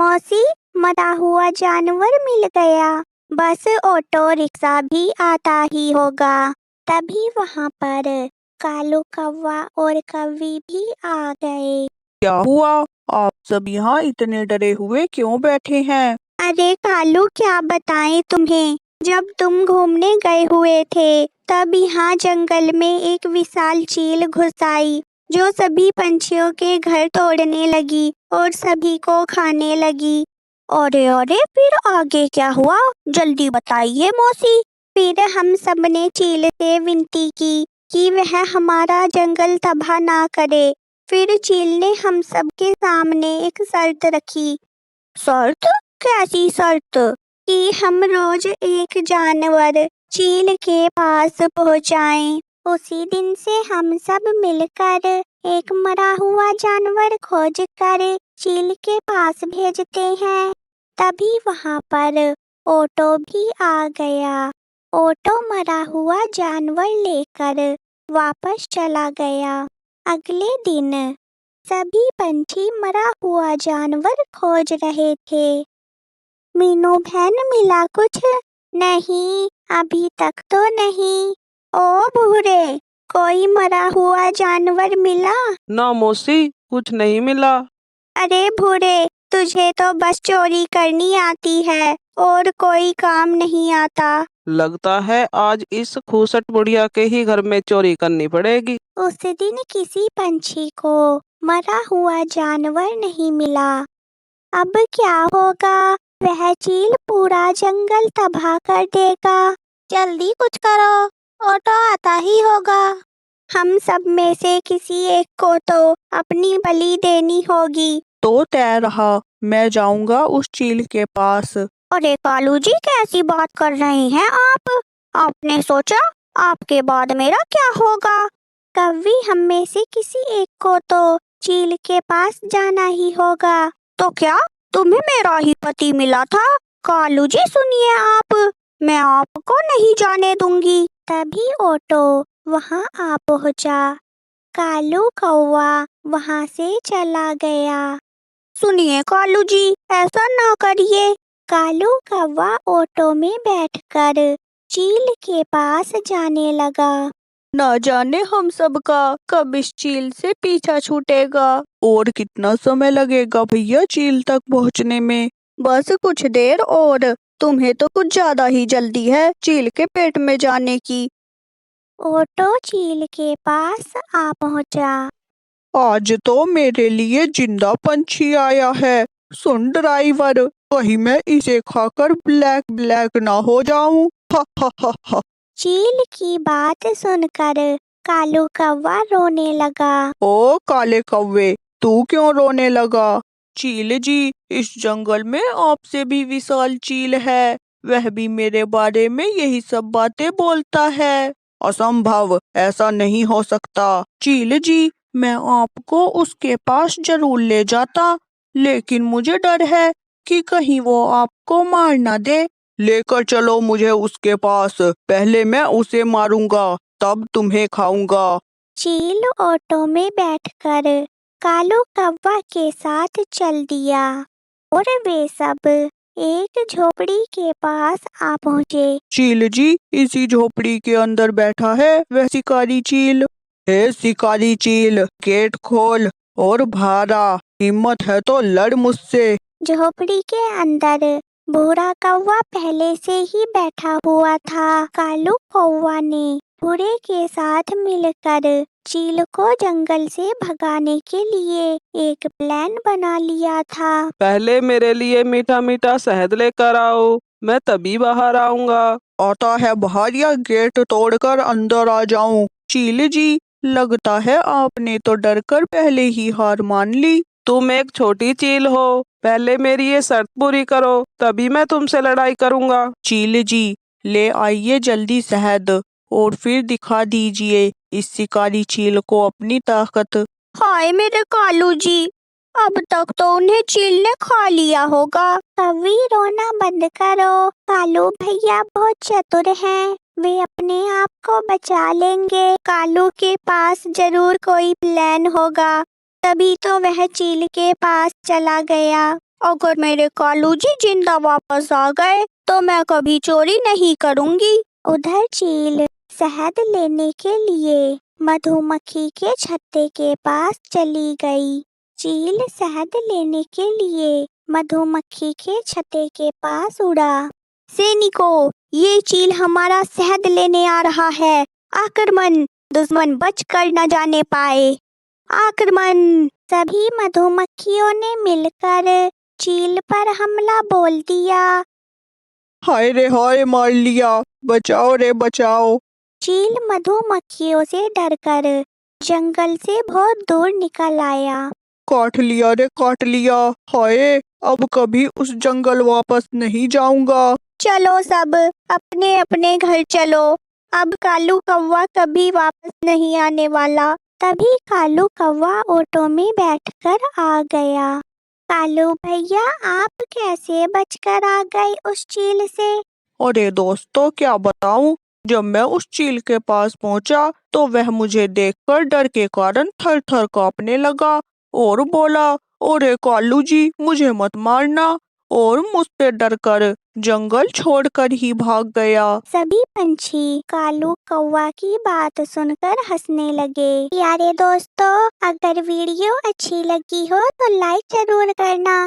मौसी, मरा हुआ जानवर मिल गया। बस ऑटो रिक्शा भी आता ही होगा। तभी वहाँ पर कालू कौवा और कौवी भी आ गए। क्या हुआ? आप सब यहाँ इतने डरे हुए क्यों बैठे हैं? अरे कालू, क्या बताएं तुम्हें। जब तुम घूमने गए हुए थे तब यहाँ जंगल में एक विशाल चील घुस आई, जो सभी पंछियों के घर तोड़ने लगी और सभी को खाने लगी। अरे अरे, फिर आगे क्या हुआ, जल्दी बताइए मौसी। फिर हम सब ने चील से विनती की कि वह हमारा जंगल तबाह ना करे। फिर चील ने हम सब के सामने एक शर्त रखी। शर्त? कैसी शर्त? कि हम रोज एक जानवर चील के पास पहुंचाएं। उसी दिन से हम सब मिलकर एक मरा हुआ जानवर खोज कर चील के पास भेजते हैं। तभी वहां पर ऑटो भी आ गया। ऑटो मरा हुआ जानवर लेकर वापस चला गया। अगले दिन सभी पंछी मरा हुआ जानवर खोज रहे थे। मीनू बहन, मिला कुछ? नहीं, अभी तक तो नहीं। ओ भूरे, कोई मरा हुआ जानवर मिला? ना मौसी, कुछ नहीं मिला। अरे भूरे, तुझे तो बस चोरी करनी आती है और कोई काम नहीं आता। लगता है आज इस खूसट बुढ़िया के ही घर में चोरी करनी पड़ेगी। उस दिन किसी पंछी को मरा हुआ जानवर नहीं मिला। अब क्या होगा? वह चील पूरा जंगल तबाह कर देगा। जल्दी कुछ करो, ऑटो आता ही होगा। हम सब में से किसी एक को तो अपनी बलि देनी होगी। तो तय रहा, मैं जाऊंगा उस चील के पास। अरे कालू जी, कैसी बात कर रहे हैं आप? आपने सोचा आपके बाद मेरा क्या होगा? कभी हम में से किसी एक को तो चील के पास जाना ही होगा। तो क्या तुम्हें मेरा ही पति मिला था? कालू जी सुनिए आप, मैं आपको नहीं जाने दूंगी। तभी ऑटो वहां आ पहुंचा। कालू कौवा वहां से चला गया। सुनिए कालू जी, ऐसा ना करिए। कालू कौवा ऑटो में बैठकर चील के पास जाने लगा। ना जाने हम सबका कब इस चील से पीछा छूटेगा और कितना समय लगेगा भैया चील तक पहुंचने में। बस कुछ देर और। तुम्हें तो कुछ ज्यादा ही जल्दी है चील के पेट में जाने की। ऑटो चील के पास आ पहुंचा। आज तो मेरे लिए जिंदा पंछी आया है। सुन ड्राइवर, कहीं मैं इसे खाकर ब्लैक ब्लैक ना हो जाऊं। हा हा हा हा। चील की बात सुनकर कालू कौवा रोने लगा। ओ काले कौवे, तू क्यों रोने लगा? चील जी, इस जंगल में आपसे भी विशाल चील है। वह भी मेरे बारे में यही सब बातें बोलता है। असंभव, ऐसा नहीं हो सकता। चील जी, मैं आपको उसके पास जरूर ले जाता, लेकिन मुझे डर है कि कहीं वो आपको मार ना दे। लेकर चलो मुझे उसके पास, पहले मैं उसे मारूंगा, तब तुम्हें खाऊंगा। चील ऑटो में बैठकर कालू कौवा के साथ चल दिया और वे सब एक झोपड़ी के पास आ पहुंचे। चील जी, इसी झोपड़ी के अंदर बैठा है वह शिकारी चील। हे शिकारी चील, गेट खोल और भारा, हिम्मत है तो लड़ मुझसे। झोपड़ी के अंदर भूरा कौवा पहले से ही बैठा हुआ था। कालू कौवा ने भूरे के साथ मिलकर चील को जंगल से भगाने के लिए एक प्लान बना लिया था। पहले मेरे लिए मीठा मीठा शहद लेकर आओ, मैं तभी बाहर आऊंगा। आता है बाहर या गेट तोड़कर अंदर आ जाऊं? चील जी, लगता है आपने तो डरकर पहले ही हार मान ली। तुम एक छोटी चील हो, पहले मेरी ये शर्त पूरी करो, तभी मैं तुमसे लड़ाई करूंगा। चील जी, ले आइए जल्दी शहद और फिर दिखा दीजिए इस शिकारी चील को अपनी ताकत। हाय मेरे कालू जी, अब तक तो उन्हें चील ने खा लिया होगा। कभी रोना बंद करो, कालू भैया बहुत चतुर हैं। वे अपने आप को बचा लेंगे। कालू के पास जरूर कोई प्लान होगा, तभी तो वह चील के पास चला गया। अगर मेरे कालू जी जिंदा वापस आ गए तो मैं कभी चोरी नहीं करूंगी। उधर चील शहद लेने के लिए मधुमक्खी के छत्ते के पास चली गई। चील शहद लेने के लिए मधुमक्खी के छत्ते के पास उड़ा। सैनिकों, ये चील हमारा शहद लेने आ रहा है। आक्रमण! दुश्मन बच कर न जाने पाए। आक्रमण! सभी मधुमक्खियों ने मिलकर चील पर हमला बोल दिया। हाय रे हाय, मार लिया, बचाओ रे बचाओ। चील मधुमक्खियों से डरकर जंगल से बहुत दूर निकल आया। काट लिया रे काट लिया, हाय अब कभी उस जंगल वापस नहीं जाऊंगा। चलो सब अपने अपने घर चलो, अब कालू कौवा कभी वापस नहीं आने वाला। तभी कालू कौवा ऑटो में बैठकर आ गया। कालू भैया, आप कैसे बचकर आ गए उस चील से? अरे दोस्तों, क्या बताऊं, जब मैं उस चील के पास पहुंचा तो वह मुझे देखकर डर के कारण थर थर कांपने लगा और बोला, अरे कालू जी, मुझे मत मारना, और मुझसे डरकर जंगल छोड़कर ही भाग गया। सभी पंछी कालू कौवा की बात सुनकर हंसने लगे। प्यारे दोस्तों, अगर वीडियो अच्छी लगी हो तो लाइक जरूर करना।